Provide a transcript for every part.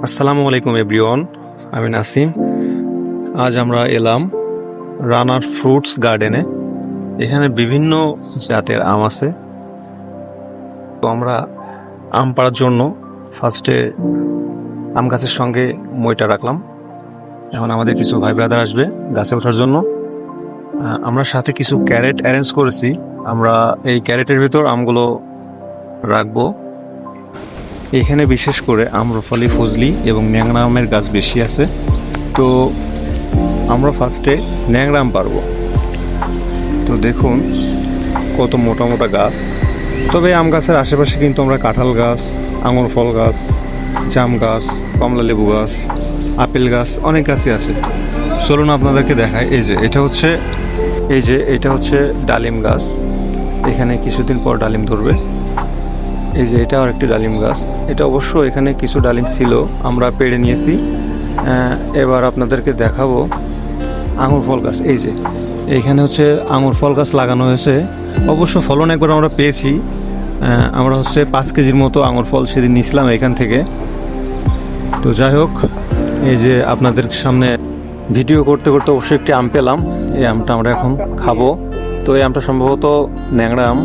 আসসালামু আলাইকুম এভরিওয়ান, আমি নাসিম। আজ আমরা এলাম রানার ফ্রুটস গার্ডেনে। এখানে বিভিন্ন জাতের আম আছে। তো আমরা আম পাড়ার জন্য ফার্স্টে আম গাছের সঙ্গে মইটা রাখলাম। এখন আমাদের কিছু ভাই ব্রাদার আসবে গাছে ওঠার জন্য। আমরা সাথে কিছু ক্যারেট অ্যারেঞ্জ করেছি। আমরা এই ক্যারেটের ভেতর আমগুলো রাখবো। এখানে বিশেষ করে আম্রফলি, ফজলি এবং ন্যাংরা আমের গাছ বেশি আছে। তো আমরা ফার্স্টে ন্যাংরা আম পারবো। তো দেখুন কত মোটা মোটা গাছ। তবে আম গাছের আশেপাশে কিন্তু আমরা কাঁঠাল গাছ, আঙুর ফল গাছ, জাম গাছ, কমলা লেবু গাছ, আপেল গাছ, অনেক গাছই আছে। চলুন আপনাদেরকে দেখায়। এটা হচ্ছে ডালিম গাছ। এখানে কিছুদিন পর ডালিম ধরবে। এটা আর একটি ডালিম গাছ। এটা অবশ্য এখানে কিছু ডালিম ছিল, আমরা পেড়ে নিয়েছি। এবার আপনাদেরকে দেখাবো আঙুর ফল গাছ। এইখানে হচ্ছে আঙুর ফল গাছ লাগানো হয়েছে। অবশ্য ফলন একবার আমরা পেয়েছি। আমরা 5 কেজির মতো আঙুর ফল সেদিন নিয়েছিলাম এখান থেকে। তো যাই হোক, আপনাদের সামনে ভিডিও করতে করতে অবশ্যই একটি আম পেলাম। এই আমটা আমরা এখন খাবো। তো এই আমটা সম্ভবত ন্যাংরা আম।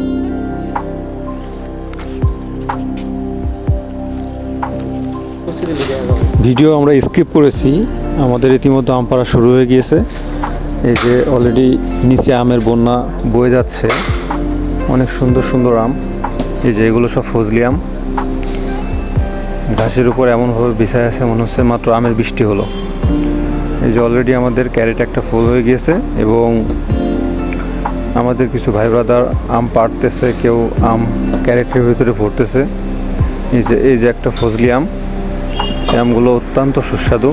ভিডিও আমরা স্কিপ করেছি, আমাদের ইতিমধ্যে আম পাড়া শুরু হয়ে গিয়েছে। অলরেডি নিচে আমের বন্যা বয়ে যাচ্ছে। অনেক সুন্দর সুন্দর আম। এগুলো সব ফজলি আম। ঘাসের উপর এমনভাবে বিছায় আছে, মনে হচ্ছে মাত্র আমের বৃষ্টি হলো। অলরেডি আমাদের ক্যারেট একটা ফুল হয়ে গিয়েছে এবং আমাদের কিছু ভাই ব্রাদার আম পাড়তেছে, কেউ আম ক্যারেটের ভিতরে ভরতেছে। এই যে একটা ফজলি আম। আমগুলো অত্যন্ত সুস্বাদু।